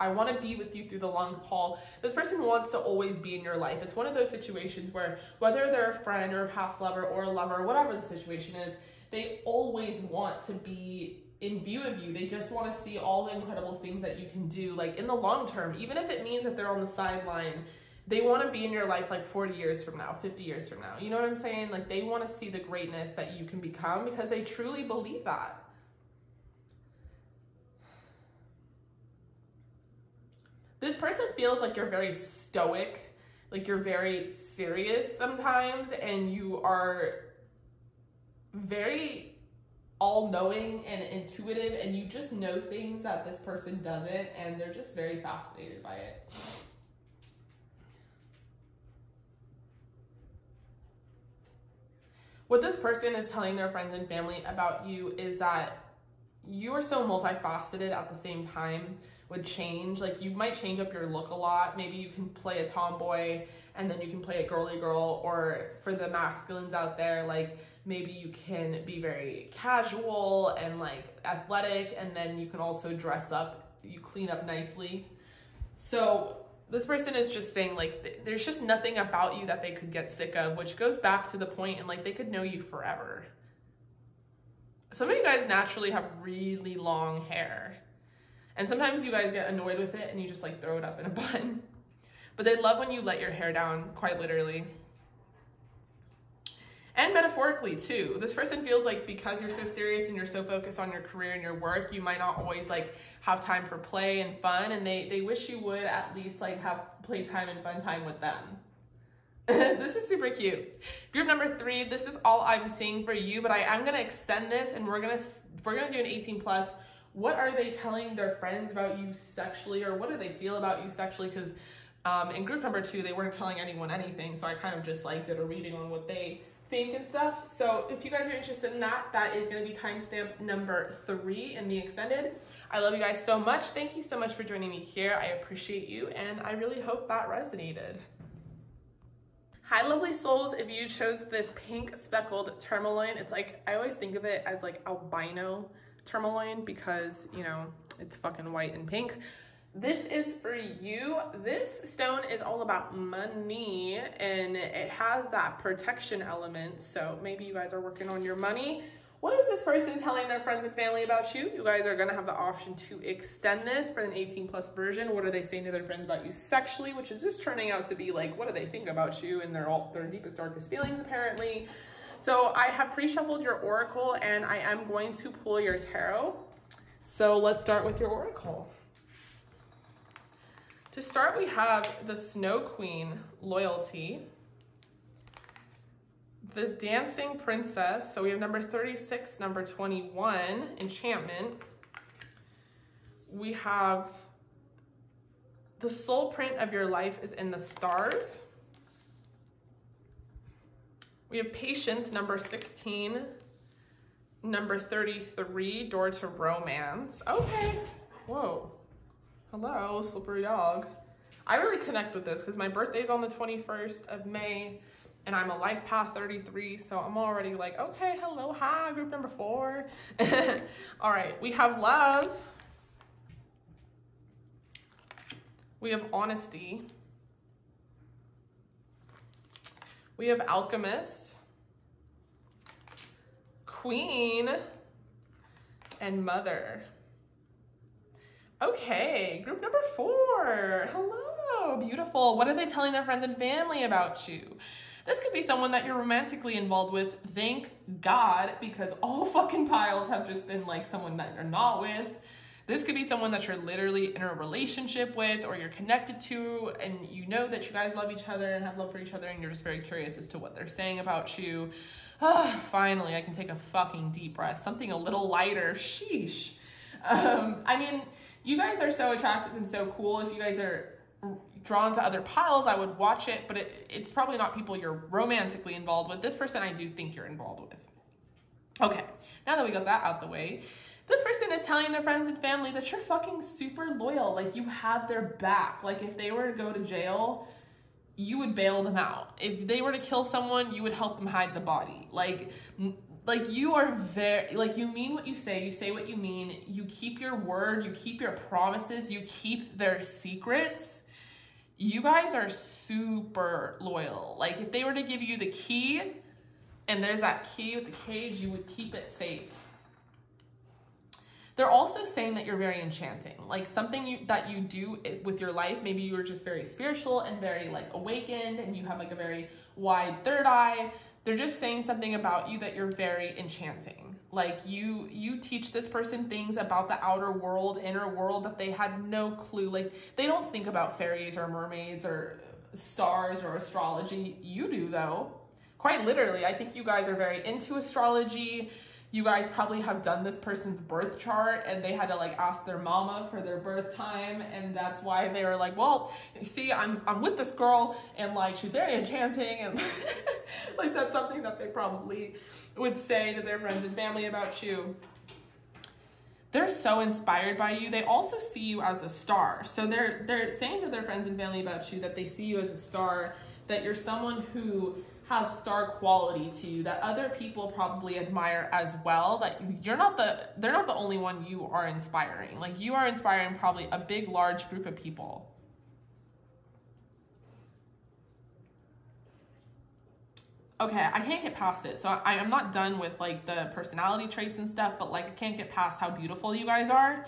want to be with you through the long haul. This person wants to always be in your life. It's one of those situations where whether they're a friend or a past lover or a lover, whatever the situation is, they always want to be in view of you. They just want to see all the incredible things that you can do, like in the long term, even if it means that they're on the sideline. They want to be in your life like 40 years from now, 50 years from now. You know what I'm saying? Like, they want to see the greatness that you can become because they truly believe that. This person feels like you're very stoic, like you're very serious sometimes, and you are very all-knowing and intuitive, and you just know things that this person doesn't, and they're just very fascinated by it. What this person is telling their friends and family about you is that you are so multifaceted at the same time would change. Like, you might change up your look a lot. Maybe you can play a tomboy and then you can play a girly girl, or for the masculines out there, like maybe you can be very casual and like athletic, and then you can also dress up, you clean up nicely. So this person is just saying, like, there's just nothing about you that they could get sick of, which goes back to the point, and like, they could know you forever. Some of you guys naturally have really long hair, and sometimes you guys get annoyed with it and you just like throw it up in a bun. But they love when you let your hair down, quite literally. And metaphorically too. This person feels like because you're so serious and you're so focused on your career and your work, you might not always like have time for play and fun, and they wish you would at least like have playtime and fun time with them. This is super cute. Group number 3, this is all I'm seeing for you, but I am gonna extend this, and we're gonna do an 18+. What are they telling their friends about you sexually, or what do they feel about you sexually? Because in group number 2, they weren't telling anyone anything, so I kind of just like did a reading on what they think and stuff. So if you guys are interested in that, that is going to be timestamp number 3 in the extended. I love you guys so much. Thank you so much for joining me here. I appreciate you, and I really hope that resonated. Hi, lovely souls. If you chose this pink speckled tourmaline, it's like, I always think of it as like albino tourmaline because, you know, it's fucking white and pink. This is for you. This stone is all about money, and it has that protection element. So maybe you guys are working on your money. What is this person telling their friends and family about you? You guys are gonna have the option to extend this for an 18+ version. What are they saying to their friends about you sexually? Which is just turning out to be like, what do they think about you and their deepest, darkest feelings, apparently. So I have pre-shuffled your oracle, and I am going to pull your tarot. So let's start with your oracle. To start, we have the Snow Queen, Loyalty, the Dancing Princess, so we have number 36, number 21, Enchantment. We have the soul print of your life is in the stars. We have Patience, number 16, number 33, Door to Romance. Okay, whoa. Hello, slippery dog. I really connect with this because my birthday's on the 21st of May, and I'm a life path 33, so I'm already like, okay, hello, hi, group number 4. All right, we have Love. We have Honesty. We have Alchemist, Queen, and Mother. Okay, group number 4. Hello, beautiful. What are they telling their friends and family about you? This could be someone that you're romantically involved with. Thank God, because all fucking piles have just been like someone that you're not with. This could be someone that you're literally in a relationship with, or you're connected to, and you know that you guys love each other and have love for each other, and you're just very curious as to what they're saying about you. Finally, I can take a fucking deep breath. Something a little lighter. Sheesh. I mean, you guys are so attractive and so cool. If you guys are drawn to other piles, I would watch it, but it's probably not people you're romantically involved with. This person I do think you're involved with. Okay, now that we got that out the way, this person is telling their friends and family that you're fucking super loyal. Like, you have their back. Like, if they were to go to jail, you would bail them out. If they were to kill someone, you would help them hide the body. Like you are very, like, you mean what you say what you mean, you keep your word, you keep your promises, you keep their secrets. You guys are super loyal. Like, if they were to give you the key, and there's that key with the cage, you would keep it safe. They're also saying that you're very enchanting, like something that you do with your life. Maybe you are just very spiritual and very like awakened, and you have like a very wide third eye. They're just saying something about you that you're very enchanting. Like you teach this person things about the outer world, inner world, that they had no clue. Like, they don't think about fairies or mermaids or stars or astrology. You do, though. Quite literally, I think you guys are very into astrology. you guys probably have done this person's birth chart and they had to like ask their mama for their birth time, and that's why they were like, well, you see, I'm with this girl and like she's very enchanting, and like that's something that they probably would say to their friends and family about you. They're so inspired by you. They also see you as a star. So they're saying to their friends and family about you that they see you as a star, that you're someone who has star quality to you, that other people probably admire as well, that they're not the only one you are inspiring. Like, you are inspiring probably a big, large group of people. Okay, I can't get past it. So I'm not done with like the personality traits and stuff, but like I can't get past how beautiful you guys are.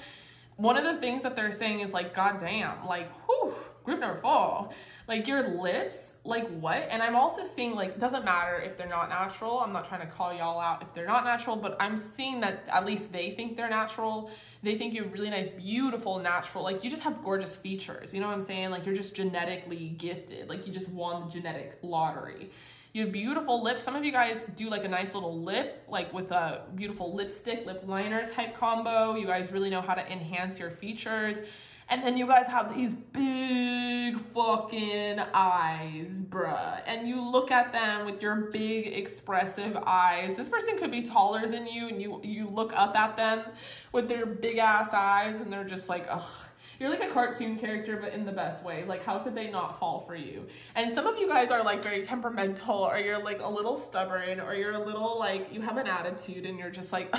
One of the things that they're saying is like, God damn, like, whew, group number 4, like your lips, like what? And I'm also seeing like, it doesn't matter if they're not natural. I'm not trying to call y'all out if they're not natural, but I'm seeing that at least they think they're natural. They think you're really nice, beautiful, natural. Like you just have gorgeous features. You know what I'm saying? Like you're just genetically gifted. Like you just won the genetic lottery. You have beautiful lips. Some of you guys do like a nice little lip, like with a beautiful lipstick, lip liner type combo. You guys really know how to enhance your features. And then you guys have these big fucking eyes, bruh. And you look at them with your big expressive eyes. This person could be taller than you, and you look up at them with their big ass eyes, and they're just like, ugh. You're like a cartoon character, but in the best way. Like, how could they not fall for you? And some of you guys are like very temperamental, or you're like a little stubborn, or you're a little like, you have an attitude and you're just like,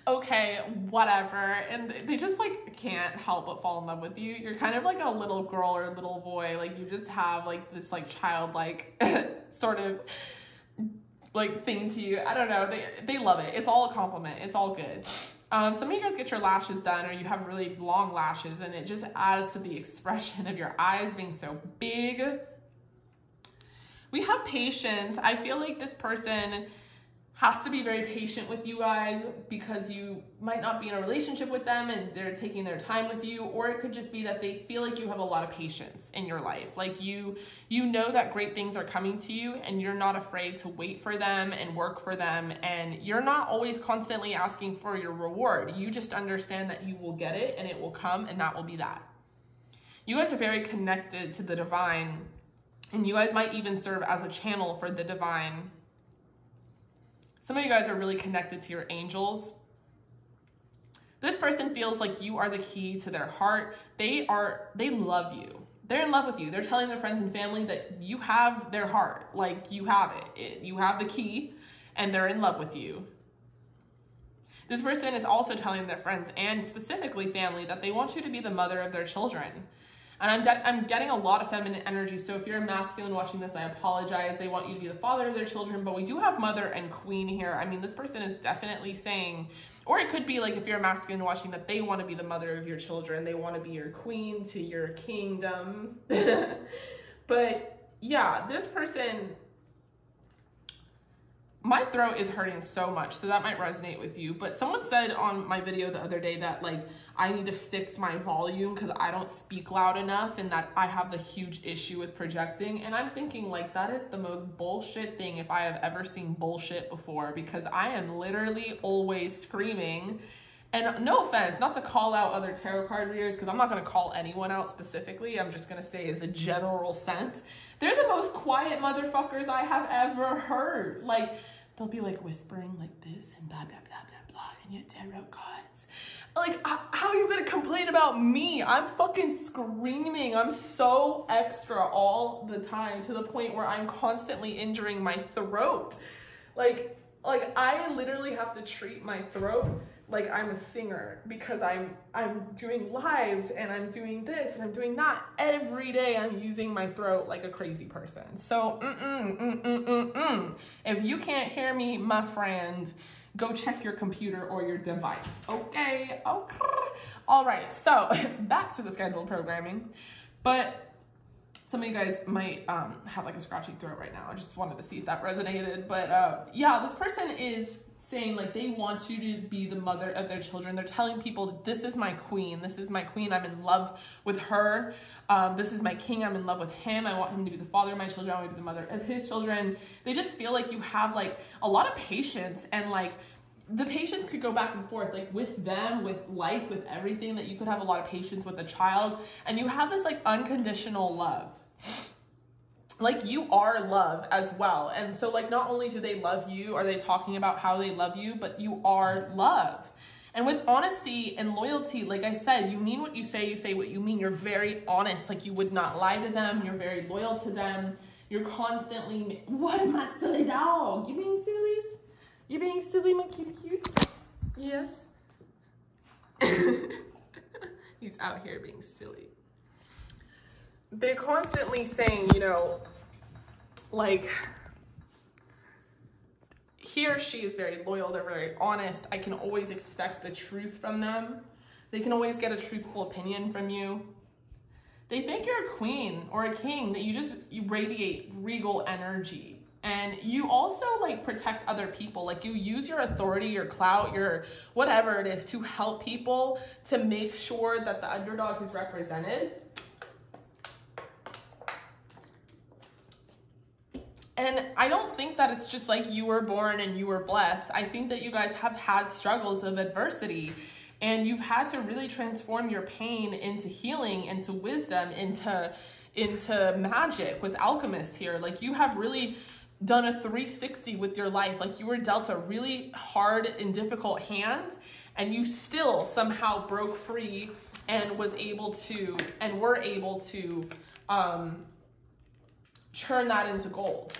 okay, whatever. And they just like can't help but fall in love with you. You're kind of like a little girl or a little boy. Like you just have like this like childlike sort of like thing to you. I don't know. They love it. It's all a compliment. It's all good. Some of you guys get your lashes done, or you have really long lashes, and it just adds to the expression of your eyes being so big. We have patience. I feel like this person has to be very patient with you guys because you might not be in a relationship with them and they're taking their time with you, or it could just be that they feel like you have a lot of patience in your life. Like you know that great things are coming to you, and you're not afraid to wait for them and work for them, and you're not always constantly asking for your reward. You just understand that you will get it and it will come, and that will be that. You guys are very connected to the divine, and you guys might even serve as a channel for the divine. Some of you guys are really connected to your angels. This person feels like you are the key to their heart. They love you. They're in love with you. They're telling their friends and family that you have their heart. Like you have it. You have the key, and they're in love with you. This person is also telling their friends and specifically family that they want you to be the mother of their children. And I'm getting a lot of feminine energy, so if you're a masculine watching this, I apologize. They want you to be the father of their children, but we do have mother and queen here. I mean, this person is definitely saying, or it could be like if you're a masculine watching, that they want to be the mother of your children. They want to be your queen to your kingdom. But yeah, this person, my throat is hurting so much, so that might resonate with you. But someone said on my video the other day that like I need to fix my volume because I don't speak loud enough, and that I have the huge issue with projecting. And I'm thinking like that is the most bullshit thing if I have ever seen bullshit before, because I am literally always screaming. And no offense, not to call out other tarot card readers, because I'm not going to call anyone out specifically. I'm just going to say as a general sense, they're the most quiet motherfuckers I have ever heard. Like, they'll be like whispering like this and blah, blah, blah, blah, blah, and your tarot cards. Like, how are you going to complain about me? I'm fucking screaming. I'm so extra all the time, to the point where I'm constantly injuring my throat. Like I literally have to treat my throat like I'm a singer, because I'm doing lives and I'm doing this and I'm doing that every day. I'm using my throat like a crazy person. So if you can't hear me, my friend, go check your computer or your device. Okay. All right, so back to the scheduled programming. But some of you guys might have like a scratchy throat right now. I just wanted to see if that resonated. But yeah, this person is saying like they want you to be the mother of their children. They're telling people, this is my queen. This is my queen. I'm in love with her. This is my king. I'm in love with him. I want him to be the father of my children. I want to be the mother of his children. They just feel like you have like a lot of patience, and like the patience could go back and forth, like with them, with life, with everything, that you could have a lot of patience with a child, and you have this like unconditional love. Like you are love as well. And so like not only do they love you, are they talking about how they love you, but you are love. And with honesty and loyalty, like I said, you mean what you say what you mean. You're very honest, like you would not lie to them. You're very loyal to them. You're constantly, what am I, silly dog? You being sillies? You being silly, my cute? Yes. He's out here being silly. They're constantly saying, you know, like, he or she is very loyal. They're very honest. I can always expect the truth from them. They can always get a truthful opinion from you. They think you're a queen or a king, that you radiate regal energy. And you also like protect other people. Like you use your authority, your clout, your whatever it is to help people, to make sure that the underdog is represented. And I don't think that it's just like you were born and you were blessed. I think that you guys have had struggles of adversity, and you've had to really transform your pain into healing, into wisdom, into magic with Alchemist here. Like you have really done a 360 with your life. Like you were dealt a really hard and difficult hand, and you still somehow broke free and were able to churn that into gold.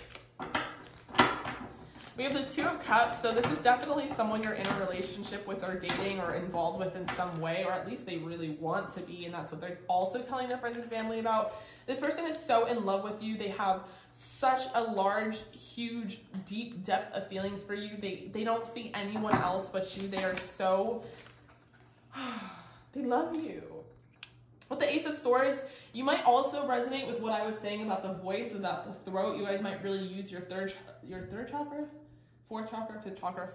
We have the Two of Cups, so this is definitely someone you're in a relationship with or dating or involved with in some way, or at least they really want to be, and that's what they're also telling their friends and family about. This person is so in love with you. They have such a large, huge, deep depth of feelings for you. They don't see anyone else but you. They are so, they love you. With the Ace of Swords, you might also resonate with what I was saying about the voice, about the throat. You guys might really use your third chakra? Fourth chakra, fifth chakra,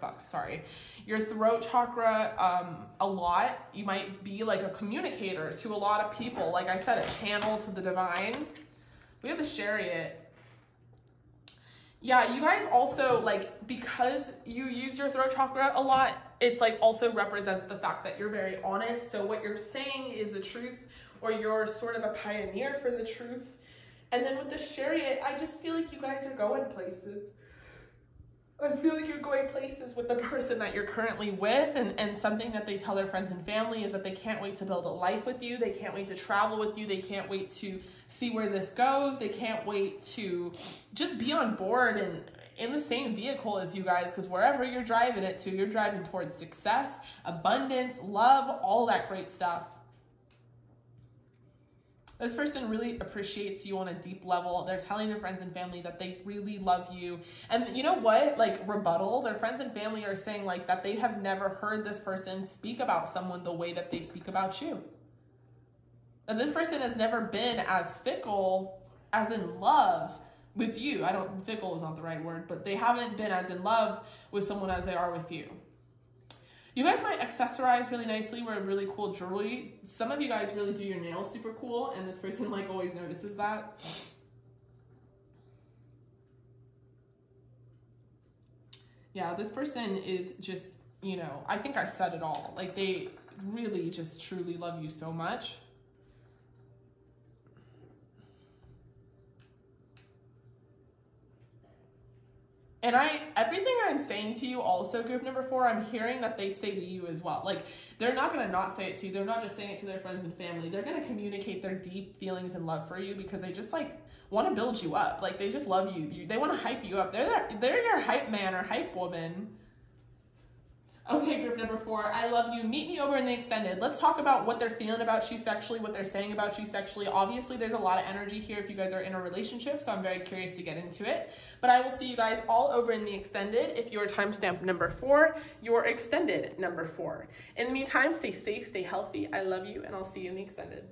your throat chakra a lot. You might be like a communicator to a lot of people. Like I said, a channel to the divine. We have the Chariot. Yeah, you guys also, like, because you use your throat chakra a lot, it's like also represents the fact that you're very honest. So what you're saying is the truth, or you're sort of a pioneer for the truth. And then with the Chariot, I just feel like you guys are going places. I feel like you're going places with the person that you're currently with, and something that they tell their friends and family is that they can't wait to build a life with you. They can't wait to travel with you. They can't wait to see where this goes. They can't wait to just be on board and in the same vehicle as you guys, because wherever you're driving it to, you're driving towards success, abundance, love, all that great stuff. This person really appreciates you on a deep level. They're telling their friends and family that they really love you. And you know what? Like, rebuttal, their friends and family are saying like that they have never heard this person speak about someone the way that they speak about you. And this person has never been as fickle, as in love with you. Fickle is not the right word, but they haven't been as in love with someone as they are with you. You guys might accessorize really nicely, wear really cool jewelry. Some of you guys really do your nails super cool, and this person like always notices that. Yeah, this person is just, you know, I think I said it all. Like, they really just truly love you so much. And everything I'm saying to you also, group number 4, I'm hearing that they say to you as well. Like, they're not going to not say it to you. They're not just saying it to their friends and family. They're going to communicate their deep feelings and love for you because they just, like, want to build you up. Like, they just love you. They want to hype you up. They're your hype man or hype woman. Okay, group number 4, I love you. Meet me over in the extended. Let's talk about what they're feeling about you sexually, what they're saying about you sexually. Obviously, there's a lot of energy here if you guys are in a relationship, so I'm very curious to get into it. But I will see you guys all over in the extended. If you're timestamp number 4, you're extended number 4. In the meantime, stay safe, stay healthy. I love you, and I'll see you in the extended.